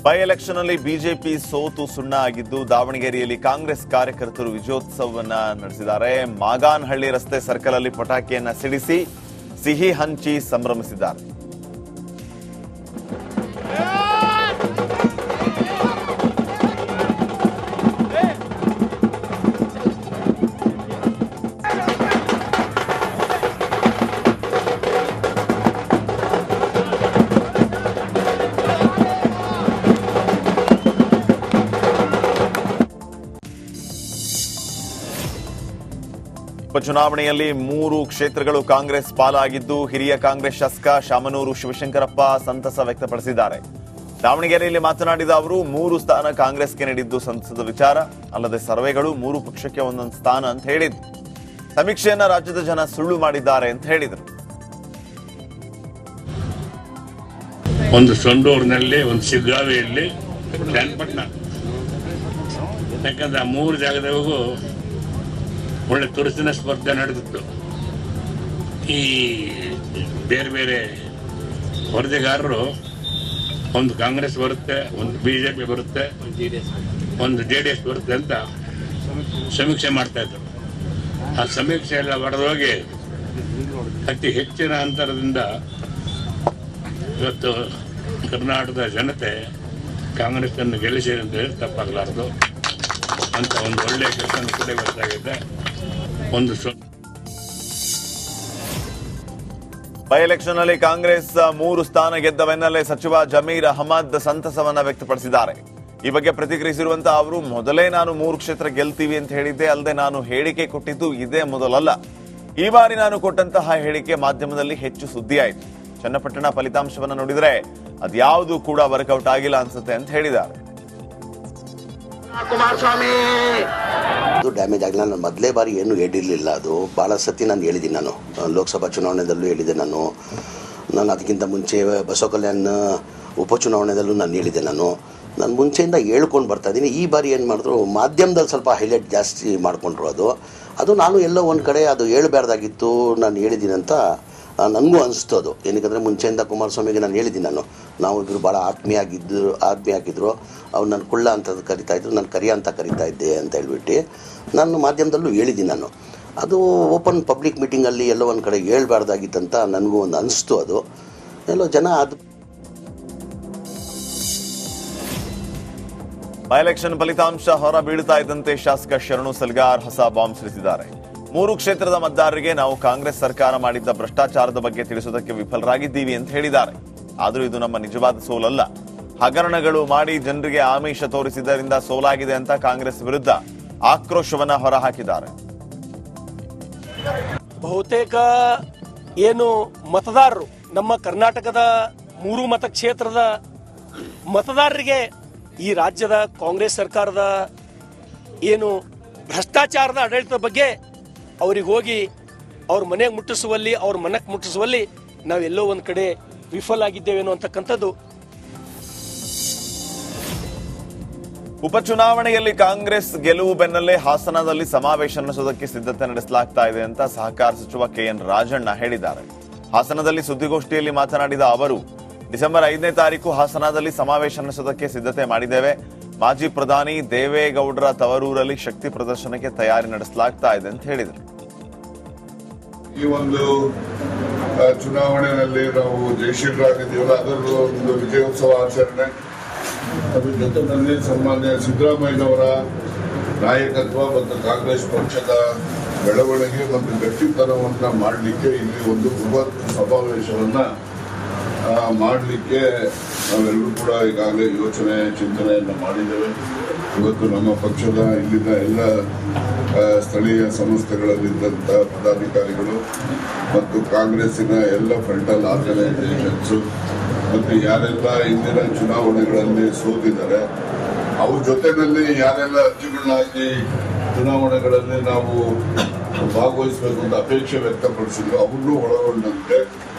By election ಅಲ್ಲಿ BJP ಸೋತು ಸುಣ್ಣ ಆಗಿದ್ದು ದಾವಣಗೆರೆಯಲ್ಲಿ ಕಾಂಗ್ರೆಸ್ ಕಾರ್ಯಕರ್ತರು ವಿಜಯೋತ್ಸವವನ್ನ ನಡೆಸಿದ್ದಾರೆ. ಮಾಗಾನಹಳ್ಳಿ ರಸ್ತೆ ಸರ್ಕಲ್ ಅಲ್ಲಿ ಪಟಾಕಿಯನ್ನ ಸಿಡಿಸಿ ಸಿಹಿ ಹಂಚಿ ಸಂಭ್ರಮಿಸಿದ್ದಾರೆ. ಉಪಚುನಾವಣೆಯಲ್ಲಿ 3 ಕ್ಷೇತ್ರಗಳು ಕಾಂಗ್ರೆಸ್ ಪಾಲಾಗಿದ್ದು ಹಿರಿಯ ಕಾಂಗ್ರೆಸ್ ಶಾಸಕ ಶಾಮನೂರು ಶಿವಶಂಕರಪ್ಪ ಸಂತಸ ವ್ಯಕ್ತಪಡಿಸಿದ್ದಾರೆ. ದಾವಣಗೆರೆಯಲ್ಲಿ ಮಾತನಾಡಿದ ಅವರು 3 ಸ್ಥಾನ ಕಾಂಗ್ರೆಸ್ಗೆ ನೀಡಿದ್ದು ಸಂತಸದ ವಿಚಾರ, ಅಲ್ಲದೆ ಸರ್ವೆಗಳು 3 ಪಕ್ಷಕ್ಕೆ ಒಂದೊಂದು ಸ್ಥಾನ ಅಂತ ಹೇಳಿದ್ರು. ಸಮೀಕ್ಷೆಯನ್ನ ರಾಜ್ಯದ ಜನ ಸುಳ್ಳು ಮಾಡಿದ್ದಾರೆ ಅಂತ ಹೇಳಿದರು. ಒಂದು ಸೊಂಡೂರಿನಲ್ಲಿ, ಒಂದು ಸಿಗ್ಗಾವಿಯಲ್ಲಿ, ಚನ್ನಪಟ್ಟಣ, ಯಾಕಂದ್ರೆ 3 ಜಾಗದವರೆಗೂ ಒಳ್ಳೆ ತುರುಸಿನ ಸ್ಪರ್ಧೆ ನಡೆದಿತ್ತು. ಈ ಬೇರೆ ಬೇರೆ ವರದಿಗಾರರು ಒಂದು ಕಾಂಗ್ರೆಸ್ ಬರುತ್ತೆ, ಒಂದು ಬಿಜೆಪಿ ಬರುತ್ತೆ, ಒಂದು JDS ಬರುತ್ತೆ ಅಂತ ಸಮೀಕ್ಷೆ ಮಾಡ್ತಾ ಇದ್ರು. ಆ ಸಮೀಕ್ಷೆ ಎಲ್ಲ ಬರೆದೋಗಿ ಅತಿ ಹೆಚ್ಚಿನ ಅಂತರದಿಂದ ಇವತ್ತು ಕರ್ನಾಟಕದ ಜನತೆ ಕಾಂಗ್ರೆಸ್ ಅನ್ನು ಗೆಲ್ಲಿಸಿ ಅಂತ ಹೇಳಿ ತಪ್ಪಾಗಲಾರದು ಅಂತ ಒಂದು ಒಳ್ಳೆಯ ಕೆಲಸ ಕೂಡ ಗೊತ್ತಾಗಿದೆ. ಬೈ ಎಲೆಕ್ಷನ್ ಅಲ್ಲಿ ಕಾಂಗ್ರೆಸ್ 3 ಸ್ಥಾನ ಗೆದ್ದ ಬೆನ್ನಲ್ಲೇ ಸಚಿವ ಜಮೀರ್ ಅಹಮದ್ ಸಂತಸವನ್ನ ವ್ಯಕ್ತಪಡಿಸಿದ್ದಾರೆ. ಈ ಬಗ್ಗೆ ಪ್ರತಿಕ್ರಿಯಿಸಿರುವಂತಹ ಅವರು, ಮೊದಲೇ ನಾನು 3 ಕ್ಷೇತ್ರ ಗೆಲ್ತೀವಿ ಅಂತ ಹೇಳಿದ್ದೆ, ಅಲ್ಲದೆ ನಾನು ಹೇಳಿಕೆ ಕೊಟ್ಟಿದ್ದು ಇದೇ ಮೊದಲಲ್ಲ. ಈ ಬಾರಿ ನಾನು ಕೊಟ್ಟಂತಹ ಹೇಳಿಕೆ ಮಾಧ್ಯಮದಲ್ಲಿ ಹೆಚ್ಚು ಸುದ್ದಿಯಾಯಿತು. ಚನ್ನಪಟ್ಟಣ ಫಲಿತಾಂಶವನ್ನ ನೋಡಿದ್ರೆ ಅದ್ಯಾವುದು ಕೂಡ ವರ್ಕೌಟ್ ಆಗಿಲ್ಲ ಅನ್ಸುತ್ತೆ ಅಂತ ಹೇಳಿದ್ದಾರೆ. ಕುಮಾರಸ್ವಾಮಿ ಅದು ಡ್ಯಾಮೇಜ್ ಆಗಿಲ್ಲ. ನಾನು ಮೊದಲೇ ಬಾರಿ ಏನು ಹೇಳಿರಲಿಲ್ಲ. ಅದು ಭಾಳ ಸತಿ ನಾನು ಹೇಳಿದ್ದೀನಿ. ನಾನು ಲೋಕಸಭಾ ಚುನಾವಣೆದಲ್ಲೂ ಹೇಳಿದ್ದೆ. ನಾನು ಅದಕ್ಕಿಂತ ಮುಂಚೆ ಬಸವ ಕಲ್ಯಾಣ ಉಪಚುನಾವಣೆದಲ್ಲೂ ನಾನು ಹೇಳಿದ್ದೆ. ನಾನು ಮುಂಚೆಯಿಂದ ಹೇಳ್ಕೊಂಡು ಬರ್ತಾ ಇದ್ದೀನಿ. ಈ ಬಾರಿ ಏನು ಮಾಡಿದ್ರು, ಮಾಧ್ಯಮದಲ್ಲಿ ಸ್ವಲ್ಪ ಹೈಲೈಟ್ ಜಾಸ್ತಿ ಮಾಡಿಕೊಂಡ್ರು. ಅದು ನಾನು ಎಲ್ಲೋ ಒಂದು ಕಡೆ ಅದು ಹೇಳಬಾರ್ದಾಗಿತ್ತು, ನಾನು ಹೇಳಿದ್ದೀನಿ ಅಂತ ನನಗೂ ಅನಿಸ್ತು. ಅದು ಏನಕ್ಕೆ ಮುಂಚೆಯಿಂದ ಕುಮಾರಸ್ವಾಮಿಗೆ ನಾನು ಹೇಳಿದ್ದೀನಿ. ನಾವು ಇಬ್ಬರು ಭಾಳ ಆತ್ಮೀಯ ಆಗಿದ್ದರು. ಅವ್ರು ನನ್ನ ಕುಳ್ಳ ಅಂತ ಕರಿತಾಯಿದ್ರು, ನಾನು ಕರಿಯ ಅಂತ ಕರಿತಾ ಇದ್ದೆ ಅಂತ ಹೇಳ್ಬಿಟ್ಟು ನಾನು ಮಾಧ್ಯಮದಲ್ಲೂ ಹೇಳಿದ್ದೀನಿ. ಅದು ಓಪನ್ ಪಬ್ಲಿಕ್ ಮೀಟಿಂಗಲ್ಲಿ ಎಲ್ಲೋ ಒಂದು ಕಡೆ ಹೇಳ್ಬಾರ್ದಾಗಿತ್ತಂತ ನನಗೂ ಒಂದು ಅನಿಸ್ತು. ಅದು ಎಲ್ಲೋ ಜನ ಬೈ ಎಲೆಕ್ಷನ್ ಫಲಿತಾಂಶ ಹೊರ ಬೀಳ್ತಾ ಇದ್ದಂತೆ ಶಾಸಕ ಶರಣು ಸಲ್ಗಾರ್ ಹೊಸ ಬಾಂಬ್ ಸಿಡಿಸಿದ್ದಾರೆ. 3 ಕ್ಷೇತ್ರದ ಮತದಾರರಿಗೆ ನಾವು ಕಾಂಗ್ರೆಸ್ ಸರ್ಕಾರ ಮಾಡಿದ್ದ ಭ್ರಷ್ಟಾಚಾರದ ಬಗ್ಗೆ ತಿಳಿಸುವುದಕ್ಕೆ ವಿಫಲರಾಗಿದ್ದೀವಿ ಅಂತ ಹೇಳಿದ್ದಾರೆ. ಆದರೂ ಇದು ನಮ್ಮ ನಿಜವಾದ ಸೋಲಲ್ಲ. ಹಗರಣಗಳು ಮಾಡಿ ಜನರಿಗೆ ಆಮಿಷ ತೋರಿಸಿದ್ದರಿಂದ ಸೋಲಾಗಿದೆ ಅಂತ ಕಾಂಗ್ರೆಸ್ ವಿರುದ್ಧ ಆಕ್ರೋಶವನ್ನ ಹೊರಹಾಕಿದ್ದಾರೆ. ಬಹುತೇಕ ಏನು ಮತದಾರರು ನಮ್ಮ ಕರ್ನಾಟಕದ 3 ಮತಕ್ಷೇತ್ರದ ಮತದಾರರಿಗೆ ಈ ರಾಜ್ಯದ ಕಾಂಗ್ರೆಸ್ ಸರ್ಕಾರದ ಏನು ಭ್ರಷ್ಟಾಚಾರದ ಆಡಳಿತದ ಬಗ್ಗೆ ಅವ್ರಿಗೆ ಹೋಗಿ ಅವ್ರ ಮನೆಗೆ ಮುಟ್ಟಿಸುವಲ್ಲಿ, ಅವ್ರ ಮನಕ್ಕೆ ಮುಟ್ಟಿಸುವಲ್ಲಿ ನಾವೆಲ್ಲೋ ಒಂದು ಕಡೆ ವಿಫಲ ಆಗಿದ್ದೇವೇನೋ ಅಂತಕ್ಕಂಥದ್ದು. ಉಪಚುನಾವಣೆಯಲ್ಲಿ ಕಾಂಗ್ರೆಸ್ ಗೆಲುವು ಬೆನ್ನಲ್ಲೇ ಹಾಸನದಲ್ಲಿ ಸಮಾವೇಶ ನಡೆಸುವುದಕ್ಕೆ ಸಿದ್ಧತೆ ನಡೆಸಲಾಗ್ತಾ ಇದೆ ಅಂತ ಸಹಕಾರ ಸಚಿವ KN ರಾಜಣ್ಣ ಹೇಳಿದ್ದಾರೆ. ಹಾಸನದಲ್ಲಿ ಸುದ್ದಿಗೋಷ್ಠಿಯಲ್ಲಿ ಮಾತನಾಡಿದ ಅವರು, ಡಿಸೆಂಬರ್ 5ನೇ ತಾರೀಕು ಹಾಸನದಲ್ಲಿ ಸಮಾವೇಶ ನಡೆಸುವುದಕ್ಕೆ ಸಿದ್ಧತೆ ಮಾಡಿದ್ದೇವೆ. ಮಾಜಿ ಪ್ರಧಾನಿ ದೇವೇಗೌಡರ ತವರೂರಲ್ಲಿ ಶಕ್ತಿ ಪ್ರದರ್ಶನಕ್ಕೆ ತಯಾರಿ ನಡೆಸಲಾಗ್ತಾ ಇದೆ ಅಂತ ಹೇಳಿದರು. ಈ ಒಂದು ಚುನಾವಣೆಯಲ್ಲಿ ನಾವು ಜಯಶೀಲರಾಗಿದ್ದೀವಲ್ಲ, ಅದರ ಒಂದು ವಿಜಯೋತ್ಸವ ಆಚರಣೆ, ಅದ್ರ ಜೊತೆಯಲ್ಲಿ ಸನ್ಮಾನ್ಯ ಸಿದ್ದರಾಮಯ್ಯನವರ ನಾಯಕತ್ವ ಮತ್ತು ಕಾಂಗ್ರೆಸ್ ಪಕ್ಷದ ಬೆಳವಣಿಗೆ ಮತ್ತು ಗಟ್ಟಿತನವನ್ನ ಮಾಡಲಿಕ್ಕೆ ಇಲ್ಲಿ ಒಂದು ಬೃಹತ್ ಸಮಾವೇಶವನ್ನ ಮಾಡಲಿಕ್ಕೆ ನಾವೆಲ್ಲರೂ ಕೂಡ ಈಗಾಗಲೇ ಚಿಂತನೆಯನ್ನು ಮಾಡಿದ್ದೇವೆ. ಇವತ್ತು ನಮ್ಮ ಪಕ್ಷದ ಇಲ್ಲಿನ ಎಲ್ಲ ಸ್ಥಳೀಯ ಸಂಸ್ಥೆಗಳಲ್ಲಿದ್ದಂಥ ಪದಾಧಿಕಾರಿಗಳು ಮತ್ತು ಕಾಂಗ್ರೆಸ್ಸಿನ ಎಲ್ಲ ಫ್ರಂಟಲ್ ಆರ್ಗನೈಸೇಷನ್ಸ್ ಮತ್ತು ಯಾರೆಲ್ಲ ಇಂದಿನ ಚುನಾವಣೆಗಳಲ್ಲಿ ಸೋತಿದ್ದಾರೆ ಅವ್ರ ಜೊತೆಯಲ್ಲಿ ಯಾರೆಲ್ಲ ಅರ್ಜಿಗಳನ್ನ ಹಾಕಿ ಚುನಾವಣೆಗಳಲ್ಲಿ ನಾವು ಭಾಗವಹಿಸಬೇಕು ಅಂತ ಅಪೇಕ್ಷೆ ವ್ಯಕ್ತಪಡಿಸಿದ್ರು ಅವ್ರನ್ನೂ ಒಳಗೊಂಡಂತೆ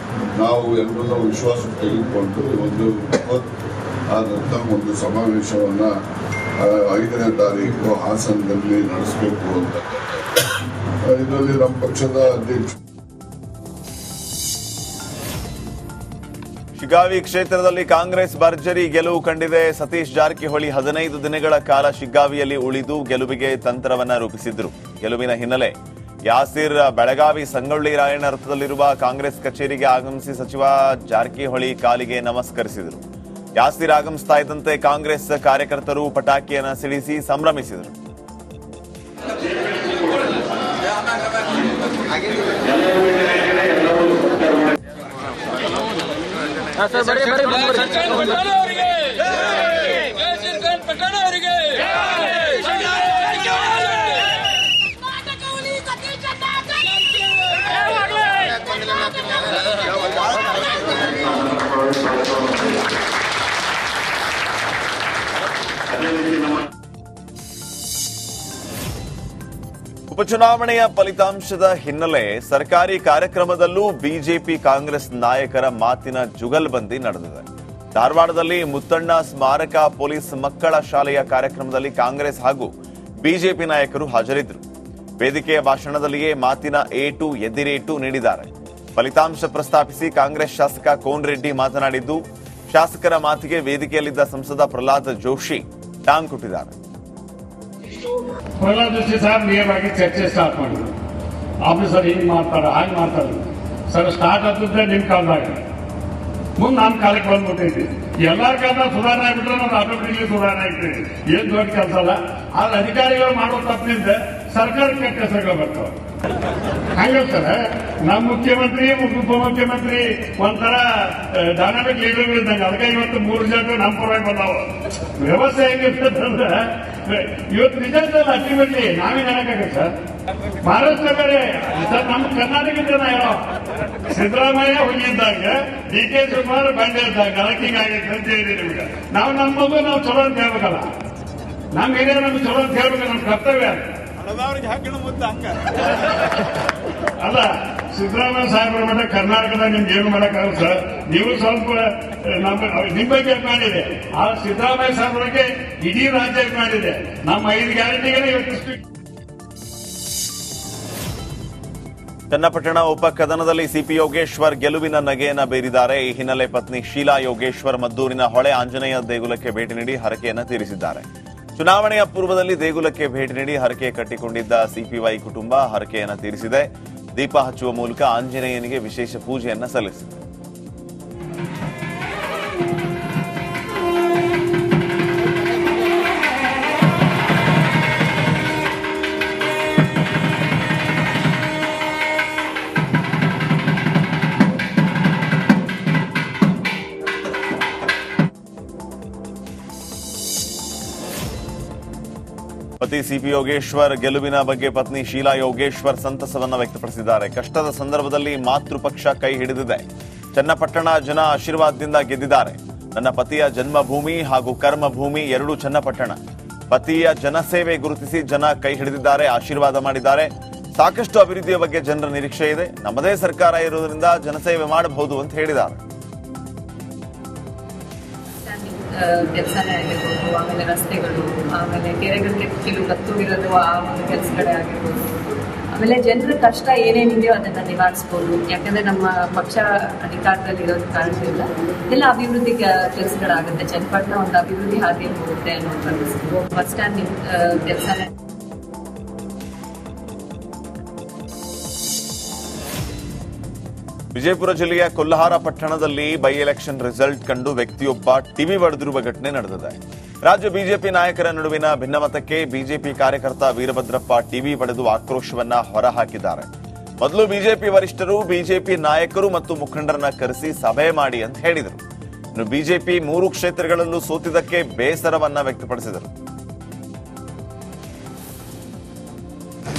ನಾವು ಎಲ್ಲರನ್ನೂ ವಿಶ್ವಾಸ ತೆಗೆದುಕೊಂಡು ಒಂದು ಆದಂಥ ಒಂದು ಸಮಾವೇಶವನ್ನ 5ನೇ ತಾರೀಕು ಹಾಸನದಲ್ಲಿ ನಡೆಸಬೇಕು ಅಂತ ಇದರಲ್ಲಿ ನಮ್ಮ ಪಕ್ಷದ ಅಧ್ಯಕ್ಷ ಶಿಗ್ಗಾವಿ ಕ್ಷೇತ್ರದಲ್ಲಿ ಕಾಂಗ್ರೆಸ್ ಭರ್ಜರಿ ಗೆಲುವು ಕಂಡಿದೆ. ಸತೀಶ್ ಜಾರಕಿಹೊಳಿ 15 ದಿನಗಳ ಕಾಲ ಶಿಗ್ಗಾವಿಯಲ್ಲಿ ಉಳಿದು ಗೆಲುವಿಗೆ ತಂತ್ರವನ್ನ ರೂಪಿಸಿದ್ರು. ಗೆಲುವಿನ ಹಿನ್ನೆಲೆ ಯಾಸೀರ್ ಬೆಳಗಾವಿ ಸಂಗೊಳ್ಳಿ ರಾಯಣ್ಣ ವೃತ್ತದಲ್ಲಿರುವ ಕಾಂಗ್ರೆಸ್ ಕಚೇರಿಗೆ ಆಗಮಿಸಿ ಸಚಿವ ಜಾರಕಿಹೊಳಿ ಕಾಲಿಗೆ ನಮಸ್ಕರಿಸಿದರು. ಯಾಸೀರ್ ಆಗಮಿಸ್ತಾ ಇದ್ದಂತೆ ಕಾಂಗ್ರೆಸ್ ಕಾರ್ಯಕರ್ತರು ಪಟಾಕಿಯನ್ನ ಸಿಡಿಸಿ ಸಂಭ್ರಮಿಸಿದರು. ಉಪಚುನಾವಣೆಯ ಫಲಿತಾಂಶದ ಹಿನ್ನೆಲೆ ಸರ್ಕಾರಿ ಕಾರ್ಯಕ್ರಮದಲ್ಲೂ ಬಿಜೆಪಿ ಕಾಂಗ್ರೆಸ್ ನಾಯಕರ ಮಾತಿನ ಜುಗಲ್ಬಂದಿ ನಡೆದಿದೆ. ಧಾರವಾಡದಲ್ಲಿ ಮುತ್ತಣ್ಣ ಸ್ಮಾರಕ ಪೊಲೀಸ್ ಮಕ್ಕಳ ಶಾಲೆಯ ಕಾರ್ಯಕ್ರಮದಲ್ಲಿ ಕಾಂಗ್ರೆಸ್ ಹಾಗೂ ಬಿಜೆಪಿ ನಾಯಕರು ಹಾಜರಿದ್ದರು. ವೇದಿಕೆಯ ಭಾಷಣದಲ್ಲಿಯೇ ಮಾತಿನ ಏಟು ಎದಿರೇಟು ನೀಡಿದ್ದಾರೆ. ಫಲಿತಾಂಶ ಪ್ರಸ್ತಾಪಿಸಿ ಕಾಂಗ್ರೆಸ್ ಶಾಸಕ ಕೋನ್ ರೆಡ್ಡಿ ಮಾತನಾಡಿದ್ದು, ಶಾಸಕರ ಮಾತಿಗೆ ವೇದಿಕೆಯಲ್ಲಿದ್ದ ಸಂಸದ ಪ್ರಹ್ಲಾದ್ ಜೋಶಿ ಟಾಂಗ್ ಕೊಟ್ಟಿದ್ದಾರೆ. ಪ್ರಹ್ಲಾದ್ ಜೋಶಿ ಸಾಹೇಬ್ ನೇರವಾಗಿ ಚರ್ಚೆ ಸ್ಟಾರ್ಟ್ ಮಾಡಿದ್ರು. ಆಫೀಸರ್ ಹಿಂಗ್ ಮಾಡ್ತಾರ ಹಾಗೆ ಮಾಡ್ತಾರೆ ಸರ್. ಸ್ಟಾರ್ಟ್ ಆಗ್ತಿದ್ರೆ ನಿಮ್ ಕಾಲದಾಗ ಮುಂದೆ ನಮ್ಮ ಕಾಲಕ್ಕೆ ಬಂದ್ಬಿಟ್ಟೈತಿ. ಎಲ್ಲಾರ ಕಾಲ ಸುಧಾರಣೆ ಆಗ್ಬಿಟ್ರೆ ನಾವು ಆಟೋಮೆಟಿಕ್ಲಿ ಸುಧಾರಣೆ ಆಗ್ತೈತಿ. ಏನ್ ದೊಡ್ಡ ಕೆಲಸ ಅಲ್ಲ. ಆದ್ರೆ ಅಧಿಕಾರಿಗಳು ಮಾಡೋ ತಪ್ಪಿನಿಂದ ಸರ್ಕಾರಕ್ಕೆ ಕೆಟ್ಟ ಹೆಸರುಗಳು ಬರ್ತಾವೆ. ಹಂಗಂತಾರೆ ನಮ್ಮ ಮುಖ್ಯಮಂತ್ರಿ ಉಪಮುಖ್ಯಮಂತ್ರಿ ಒಂಥರ ಡೈನಾಮಿಕ್ ಲೀಡರ್ಗಳು ಇದ್ದಂಗೆ. ಅದಕ್ಕೆ ಇವತ್ತು 3 ಜನ ನಮ್ಮ ಪರವಾಗಿ ಬಂದಾವ. ವ್ಯವಸ್ಥೆ ಹೆಂಗಿರ್ತದಂದ್ರೆ ಇವತ್ತು ರಿಸಲ್ಟ್ ಅಲ್ಟಿಮೇಟ್ಲಿ ನಾವೇ ಹೇಳಕ್ಕಾಗತ್ತೆ ಸರ್. ಮಹಾರಾಷ್ಟ್ರ ಬೇರೆ ಸರ್, ನಮ್ಮ ಕರ್ನಾಟಕ ಜನ ಯಾರೋ ಸಿದ್ದರಾಮಯ್ಯ ಹೋಗಿದ್ದಾಗ DK ಶಿವಕುಮಾರ್ ಬಂಡೆ ಇದ್ದಾಗ ಅದಕ್ಕೆ ಹಿಂಗಾಗೈತೆ ಅಂತ ಹೇಳಿ ನಿಮ್ಗೆ ನಾವು ನಮ್ಮ ಮಗು ನಾವು ಚಲೋ ಅಂತ ಹೇಳ್ಬೇಕಲ್ಲ. ನಮ್ಮ ಹಿರಿಯರು ನಮ್ಗೆ ಚಲೋ ಅಂತ ಹೇಳ್ಬೇಕು, ನಮ್ಮ ಕರ್ತವ್ಯ ಅಲ್ಲ. ಸಿದ್ದರಾಮಯ್ಯ ಸಾಹೇಬ್ರ ಮಟ್ಟ ಕರ್ನಾಟಕದ ನಿಮ್ಗೆ ಏನು ಮಾಡಕ್ಕಾಗಲ್ಲ ಸರ್. ನೀವು ಸ್ವಲ್ಪ ನಿಮ್ಮ ಬಗ್ಗೆ ಮಾಡಿದೆ, ಆ ಸಿದ್ದರಾಮಯ್ಯ ಸಾಹೇಬ್ರ ಬಗ್ಗೆ ಇಡೀ ರಾಜ್ಯ ಮಾಡಿದೆ. ನಮ್ಮ 5 ಗ್ಯಾರಂಟಿಗಳೇ ಇವತ್ತು. ಚನ್ನಪಟ್ಟಣ ಉಪಕದನದಲ್ಲಿ ಸಿಪಿ ಯೋಗೇಶ್ವರ್ ಗೆಲುವಿನ ನಗೆಯನ್ನ ಬೀರಿದ್ದಾರೆ. ಈ ಹಿನ್ನೆಲೆ ಪತ್ನಿ ಶೀಲಾ ಯೋಗೇಶ್ವರ್ ಮದ್ದೂರಿನ ಹೊಳೆ ಆಂಜನೇಯ ದೇಗುಲಕ್ಕೆ ಭೇಟಿ ನೀಡಿ ಹರಕೆಯನ್ನ ತೀರಿಸಿದ್ದಾರೆ. ಚುನಾವಣೆಯ ಪೂರ್ವದಲ್ಲಿ ದೇಗುಲಕ್ಕೆ ಭೇಟಿ ನೀಡಿ ಹರಕೆ ಕಟ್ಟಿಕೊಂಡಿದ್ದ ಸಿಪಿವೈ ಕುಟುಂಬ ಹರಕೆಯನ್ನ ತೀರಿಸಿದೆ. ದೀಪ ಹಚ್ಚುವ ಮೂಲಕ ಆಂಜನೇಯನಿಗೆ ವಿಶೇಷ ಪೂಜೆಯನ್ನ ಸಲ್ಲಿಸಿದೆ. ಪತಿ ಸಿಪಿ ಯೋಗೇಶ್ವರ್ ಗೆಲುವಿನ ಬಗ್ಗೆ ಪತ್ನಿ ಶೀಲಾ ಯೋಗೇಶ್ವರ್ ಸಂತಸವನ್ನ ವ್ಯಕ್ತಪಡಿಸಿದ್ದಾರೆ. ಕಷ್ಟದ ಸಂದರ್ಭದಲ್ಲಿ ಮಾತೃಪಕ್ಷ ಕೈ ಹಿಡಿದಿದೆ. ಚನ್ನಪಟ್ಟಣ ಜನ ಆಶೀರ್ವಾದದಿಂದ ಗೆದ್ದಿದ್ದಾರೆ. ನನ್ನ ಪತಿಯ ಜನ್ಮಭೂಮಿ ಹಾಗೂ ಕರ್ಮಭೂಮಿ ಎರಡೂ ಚನ್ನಪಟ್ಟಣ. ಪತಿಯ ಜನಸೇವೆ ಗುರುತಿಸಿ ಜನ ಕೈ ಹಿಡಿದಿದ್ದಾರೆ, ಆಶೀರ್ವಾದ ಮಾಡಿದ್ದಾರೆ. ಸಾಕಷ್ಟು ಅಭಿವೃದ್ಧಿಯ ಬಗ್ಗೆ ಜನರ ನಿರೀಕ್ಷೆ ಇದೆ. ನಮ್ಮದೇ ಸರ್ಕಾರ ಇರುವುದರಿಂದ ಜನಸೇವೆ ಮಾಡಬಹುದು ಅಂತ ಹೇಳಿದ್ದಾರೆ. ಕೆಲಸನೇ ಆಗಿರ್ಬೋದು, ಆಮೇಲೆ ರಸ್ತೆಗಳು, ಆಮೇಲೆ ಕೆರೆಗಳಿಗೆ ಕೆಲವು ಕತ್ತೋಗಿರೋದು ಆ ಒಂದು ಕೆಲಸಗಳೇ ಆಗಿರ್ಬೋದು, ಆಮೇಲೆ ಜನರ ಕಷ್ಟ ಏನೇನಿದೆಯೋ ಅದನ್ನ ನಿವಾರಿಸ್ಬೋದು. ಯಾಕಂದ್ರೆ ನಮ್ಮ ಪಕ್ಷ ಅಧಿಕಾರದಲ್ಲಿ ಇರೋದು ಕಾರಣದಿಂದ ಎಲ್ಲ ಅಭಿವೃದ್ಧಿ ಕೆಲಸಗಳಾಗುತ್ತೆ. ಚನ್ನಪಟ್ಟಣ ಒಂದು ಅಭಿವೃದ್ಧಿ ಹಾದಿಯಲ್ಲಿ ಹೋಗುತ್ತೆ ಅನ್ನೋ ಬಸ್ ಸ್ಟ್ಯಾಂಡ್ ಕೆಲಸನೇ. ವಿಜಯಪುರ ಜಿಲ್ಲೆಯ ಕೊಲ್ಹಾರ ಪಟ್ಟಣದಲ್ಲಿ ಬೈ ಎಲೆಕ್ಷನ್ ರಿಸಲ್ಟ್ ಕಂಡು ವ್ಯಕ್ತಿಯೊಬ್ಬ ಟಿವಿ ಬಡಿದಿರುವ ಘಟನೆ ನಡೆದಿದೆ. ರಾಜ್ಯ ಬಿಜೆಪಿ ನಾಯಕರ ನಡುವಿನ ಭಿನ್ನಮತಕ್ಕೆ ಬಿಜೆಪಿ ಕಾರ್ಯಕರ್ತ ವೀರಭದ್ರಪ್ಪ ಟಿವಿ ಬಡಿದು ಆಕ್ರೋಶವನ್ನ ಹೊರಹಾಕಿದ್ದಾರೆ. ಮೊದಲು ಬಿಜೆಪಿ ವರಿಷ್ಠರು ಬಿಜೆಪಿ ನಾಯಕರು ಮತ್ತು ಮುಖಂಡರನ್ನ ಕರೆಸಿ ಸಭೆ ಮಾಡಿ ಅಂತ ಹೇಳಿದರು. ಇನ್ನು ಬಿಜೆಪಿ 3 ಕ್ಷೇತ್ರಗಳಲ್ಲೂ ಸೋತಿದ್ದಕ್ಕೆ ಬೇಸರವನ್ನ ವ್ಯಕ್ತಪಡಿಸಿದರು.